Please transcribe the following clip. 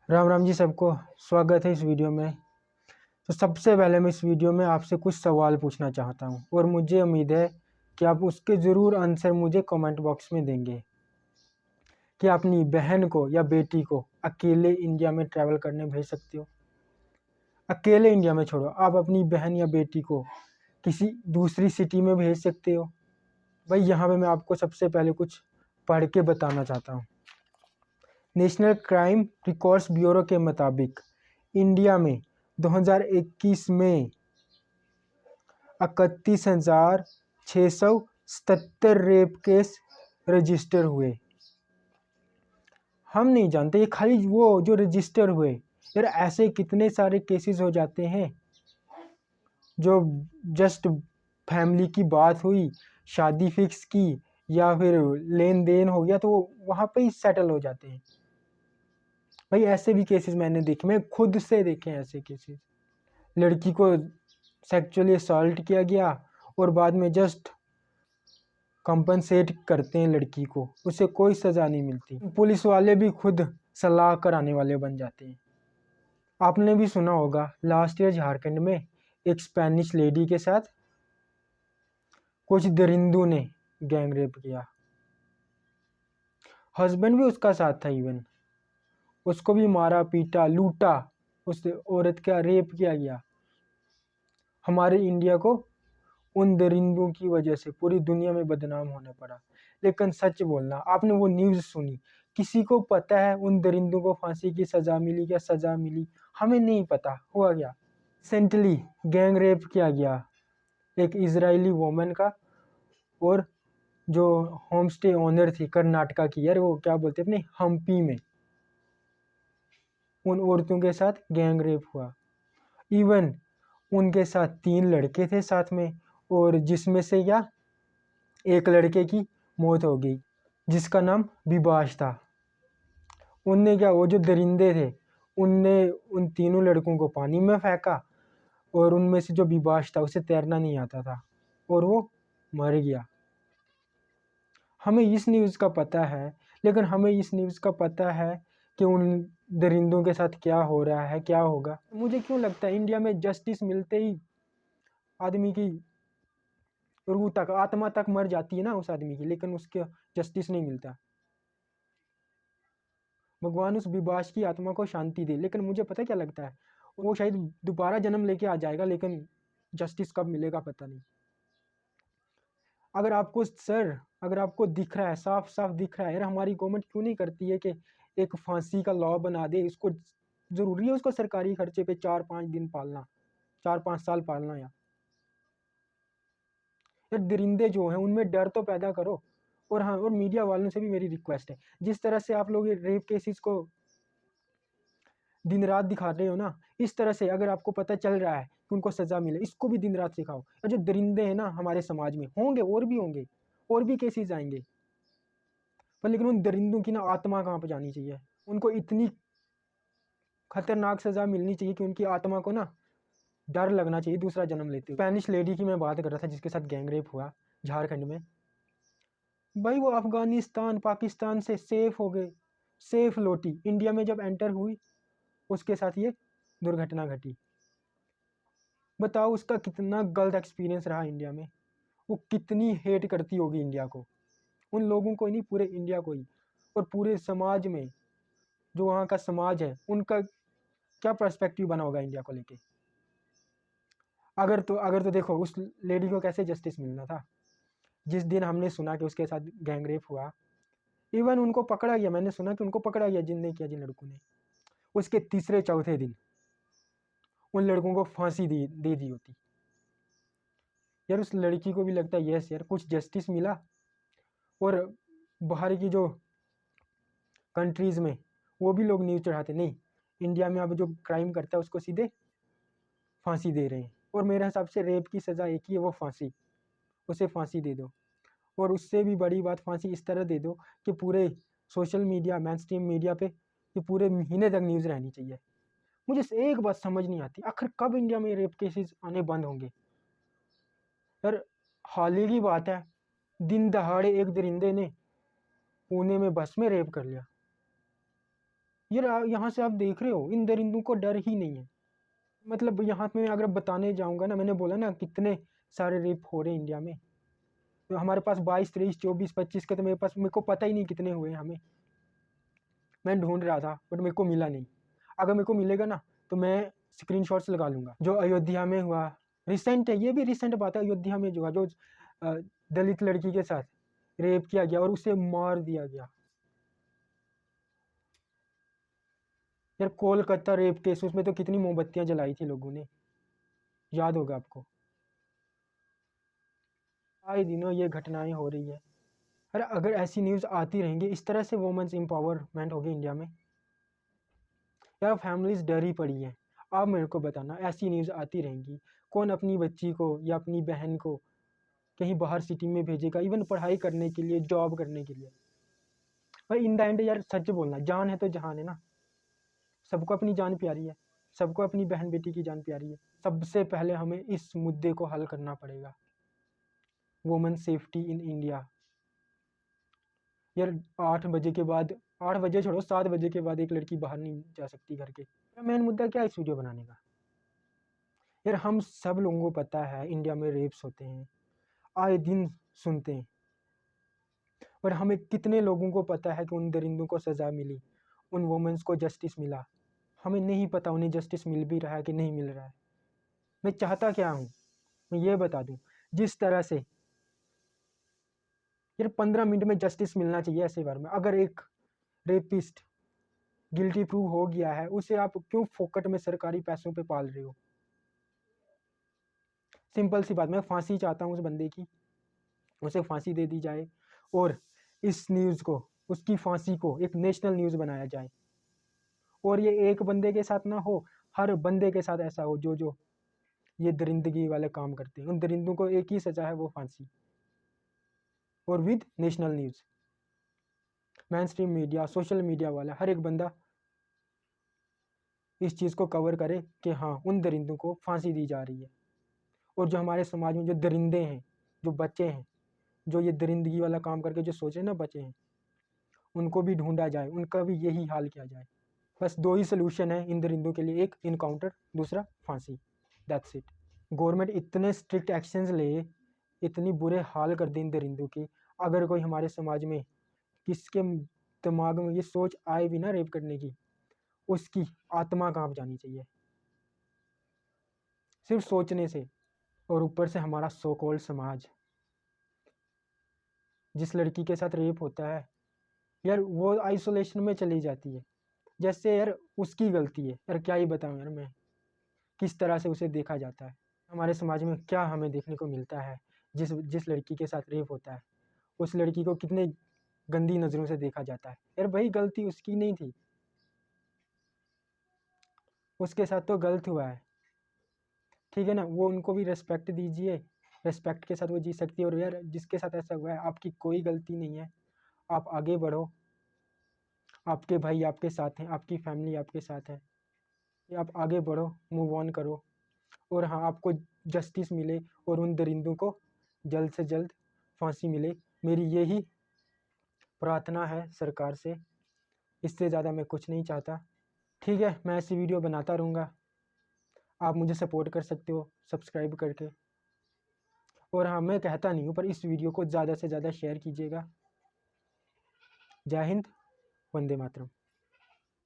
राम राम जी सबको। स्वागत है इस वीडियो में। तो सबसे पहले मैं इस वीडियो में आपसे कुछ सवाल पूछना चाहता हूँ और मुझे उम्मीद है कि आप उसके ज़रूर आंसर मुझे कमेंट बॉक्स में देंगे। कि अपनी बहन को या बेटी को अकेले इंडिया में ट्रैवल करने भेज सकते हो? अकेले इंडिया में छोड़ो, आप अपनी बहन या बेटी को किसी दूसरी सिटी में भेज सकते हो? भाई यहाँ पे मैं आपको सबसे पहले कुछ पढ़ के बताना चाहता हूँ। नेशनल क्राइम रिकॉर्ड्स ब्यूरो के मुताबिक इंडिया में 2021 में 31,677 रेप केस रजिस्टर हुए। हम नहीं जानते, ये खाली वो जो रजिस्टर हुए। यार ऐसे कितने सारे केसेस हो जाते हैं जो जस्ट फैमिली की बात हुई, शादी फिक्स की या फिर लेन देन हो गया तो वहाँ पे ही सेटल हो जाते हैं। भाई ऐसे भी केसेस मैंने देखे, मैं खुद से देखे हैं ऐसे केसेस। लड़की को सेक्सुअली असॉल्ट किया गया और बाद में जस्ट कंपनसेट करते हैं लड़की को, उसे कोई सज़ा नहीं मिलती। पुलिस वाले भी खुद सलाह कराने वाले बन जाते हैं। आपने भी सुना होगा लास्ट ईयर झारखंड में एक स्पेनिश लेडी के साथ कुछ दरिंदों ने गैंग रेप किया। हस्बैंड भी उसका साथ था, इवन उसको भी मारा पीटा लूटा, उस औरत का रेप किया गया। हमारे इंडिया को उन दरिंदों की वजह से पूरी दुनिया में बदनाम होना पड़ा। लेकिन सच बोलना, आपने वो न्यूज़ सुनी? किसी को पता है उन दरिंदों को फांसी की सज़ा मिली क्या सज़ा मिली? हमें नहीं पता हुआ क्या। रिसेंटली गैंग रेप किया गया एक इजरायली वोमन का, और जो होम स्टे ओनर थी कर्नाटका की, यार वो क्या बोलते अपने हम्पी में, उन औरतों के साथ गैंग रेप हुआ। इवन उनके साथ 3 लड़के थे साथ में, और जिसमें से क्या एक लड़के की मौत हो गई जिसका नाम विभाष था। उनने क्या, वो जो दरिंदे थे उनने उन तीनों लड़कों को पानी में फेंका, और उनमें से जो विभाष था उसे तैरना नहीं आता था और वो मर गया। हमें इस न्यूज़ का पता है, लेकिन हमें इस न्यूज़ का पता है कि उन दरिंदों के साथ क्या हो रहा है, क्या होगा। मुझे क्यों लगता है इंडिया में जस्टिस मिलते ही आदमी की रूह तक, आत्मा तक मर जाती है ना उस आदमी की, लेकिन उसके जस्टिस नहीं मिलता। भगवान उस विभाष की आत्मा को शांति दे, लेकिन मुझे पता क्या लगता है, वो शायद दोबारा जन्म लेके आ जाएगा, लेकिन जस्टिस कब मिलेगा पता नहीं। अगर आपको दिख रहा है, साफ साफ दिख रहा है, यार हमारी गवर्नमेंट क्यों नहीं करती है कि एक फांसी का लॉ बना दे? इसको जरूरी है उसको सरकारी खर्चे पे 4-5 दिन पालना, 4-5 साल पालना? यार दरिंदे जो हैं उनमें डर तो पैदा करो। और हाँ, और मीडिया वालों से भी मेरी रिक्वेस्ट है, जिस तरह से आप लोग ये रेप केसेस को दिन रात दिखा रहे हो ना, इस तरह से अगर आपको पता चल रहा है कि उनको सजा मिले, इसको भी दिन रात सिखाओ। और जो दरिंदे हैं ना हमारे समाज में होंगे, और भी होंगे, और भी केसेस आएंगे, पर लेकिन उन दरिंदों की ना आत्मा कहाँ पर जानी चाहिए? उनको इतनी खतरनाक सजा मिलनी चाहिए कि उनकी आत्मा को ना डर लगना चाहिए दूसरा जन्म लेते हुए। स्पेनिश लेडी की मैं बात कर रहा था जिसके साथ गैंग रेप हुआ झारखंड में। भाई वो अफगानिस्तान पाकिस्तान से सेफ हो गए, सेफ लौटी, इंडिया में जब एंटर हुई उसके साथ ये दुर्घटना घटी। बताओ उसका कितना गलत एक्सपीरियंस रहा इंडिया में, वो कितनी हेट करती होगी इंडिया को, उन लोगों को ही नहीं, पूरे इंडिया को ही। और पूरे समाज में जो वहाँ का समाज है उनका क्या पर्सपेक्टिव बना होगा इंडिया को लेके। अगर तो देखो उस लेडी को कैसे जस्टिस मिलना था। जिस दिन हमने सुना कि उसके साथ गैंग रेप हुआ, इवन उनको पकड़ा गया, मैंने सुना कि उनको पकड़ा गया जिनने किया, जिन लड़कों ने, उसके तीसरे चौथे दिन उन लड़कों को फांसी दे दी होती। यार उस लड़की को भी लगता है यस यार कुछ जस्टिस मिला। और बाहर की जो कंट्रीज़ में वो भी लोग न्यूज़ चढ़ाते, नहीं इंडिया में अब जो क्राइम करता है उसको सीधे फांसी दे रहे हैं। और मेरे हिसाब से रेप की सज़ा एक ही है, वो फांसी, उसे फांसी दे दो। और उससे भी बड़ी बात, फांसी इस तरह दे दो कि पूरे social media, main stream media पे ये पूरे महीने तक न्यूज़ रहनी चाहिए। मुझे एक बात समझ नहीं आती, आखिर कब इंडिया में रेप केसेस आने बंद होंगे? यार हाल ही की बात है, दिन दहाड़े एक दरिंदे ने पुणे में बस में रेप कर लिया। यार यहाँ से आप देख रहे हो इन दरिंदों को डर ही नहीं है। मतलब यहाँ पे अगर बताने जाऊँगा ना, मैंने बोला ना कितने सारे रेप हो रहे हैं इंडिया में, तो हमारे पास 22, 23, 24, 25 के, तो मेरे को पता ही नहीं कितने हुए हैं हमें। मैं ढूंढ रहा था बट मेरे को मिला नहीं। अगर मेरे को मिलेगा ना तो मैं स्क्रीनशॉट्स लगा लूँगा। जो अयोध्या में हुआ, रिसेंट है, ये भी रिसेंट बात है। अयोध्या में जो हुआ, जो दलित लड़की के साथ रेप किया गया और उसे मार दिया गया। यार कोलकाता रेप केस, उसमें तो कितनी मोमबत्तियां जलाई थी लोगों ने, याद होगा आपको। आए दिनों ये घटनाएं हो रही है। अरे अगर ऐसी न्यूज़ आती रहेंगी, इस तरह से वुमेन्स एम्पावरमेंट होगी इंडिया में, यार फैमिलीज डरी पड़ी हैं। आप मेरे को बताना, ऐसी न्यूज़ आती रहेंगी, कौन अपनी बच्ची को या अपनी बहन को कहीं बाहर सिटी में भेजेगा, इवन पढ़ाई करने के लिए, जॉब करने के लिए। भाई इन द एंड यार सच बोलना, जान है तो जहान है ना। सबको अपनी जान प्यारी है, सबको अपनी बहन बेटी की जान प्यारी है। सबसे पहले हमें इस मुद्दे को हल करना पड़ेगा, वुमेन सेफ्टी इन इंडिया। यार 8 बजे के बाद, 8 बजे छोड़ो, 7 बजे के बाद एक लड़की बाहर नहीं जा सकती घर के। मेन मुद्दा क्या है इस वीडियो बनाने का? यार हम सब लोगों को पता है इंडिया में रेप्स होते हैं, आए दिन सुनते हैं, पर हमें कितने लोगों को पता है कि उन दरिंदों को सज़ा मिली, उन वुमेन्स को जस्टिस मिला? हमें नहीं पता उन्हें जस्टिस मिल भी रहा है कि नहीं मिल रहा है। मैं चाहता क्या हूँ, मैं ये बता दूँ। जिस तरह से यार 15 मिनट में जस्टिस मिलना चाहिए ऐसे बार में। अगर एक रेपिस्ट गिल्टी प्रूव हो गया है, उसे आप क्यों फोकट में सरकारी पैसों पे पाल रहे हो? सिंपल सी बात, मैं फांसी चाहता हूँ उस बंदे की, उसे फांसी दे दी जाए और इस न्यूज़ को, उसकी फांसी को एक नेशनल न्यूज़ बनाया जाए। और ये एक बंदे के साथ ना हो, हर बंदे के साथ ऐसा हो जो जो ये दरिंदगी वाले काम करते हैं। उन दरिंदों को एक ही सजा है, वो फांसी। और with national news, main stream media, social media वाला हर एक बंदा इस चीज़ को कवर करे कि हाँ उन दरिंदों को फांसी दी जा रही है। और जो हमारे समाज में जो दरिंदे हैं, जो बच्चे हैं, जो ये दरिंदगी वाला काम करके जो सोच रहे हैं ना बच्चे हैं, उनको भी ढूंढा जाए, उनका भी यही हाल किया जाए। बस दो ही सोल्यूशन है इन दरिंदों के लिए, एक इनकाउंटर, दूसरा फांसी। That's it. गवर्नमेंट इतने स्ट्रिक्ट एक्शंस ले, इतनी बुरे हाल कर दे इन दरिंदों के, अगर कोई हमारे समाज में किसके दिमाग में ये सोच आए भी ना रेप करने की, उसकी आत्मा कांप जानी चाहिए सिर्फ सोचने से। और ऊपर से हमारा सो कॉल्ड समाज, जिस लड़की के साथ रेप होता है यार, वो आइसोलेशन में चली जाती है, जैसे यार उसकी गलती है। यार क्या ही बताऊं यार मैं, किस तरह से उसे देखा जाता है। हमारे समाज में क्या हमें देखने को मिलता है, जिस जिस लड़की के साथ रेप होता है, उस लड़की को कितने गंदी नज़रों से देखा जाता है। यार भाई गलती उसकी नहीं थी, उसके साथ तो गलत हुआ है, ठीक है ना। वो उनको भी रेस्पेक्ट दीजिए, रेस्पेक्ट के साथ वो जी सकती है। और यार जिसके साथ ऐसा हुआ है, आपकी कोई गलती नहीं है, आप आगे बढ़ो, आपके भाई आपके साथ हैं, आपकी फैमिली आपके साथ है, आप आगे बढ़ो, मूव ऑन करो। और हाँ, आपको जस्टिस मिले और उन दरिंदों को जल्द से जल्द फांसी मिले, मेरी यही प्रार्थना है सरकार से। इससे ज़्यादा मैं कुछ नहीं चाहता। ठीक है, मैं ऐसी वीडियो बनाता रहूँगा, आप मुझे सपोर्ट कर सकते हो सब्सक्राइब करके। और हाँ, मैं कहता नहीं हूँ पर इस वीडियो को ज़्यादा से ज़्यादा शेयर कीजिएगा। जय हिंद, वंदे मातरम।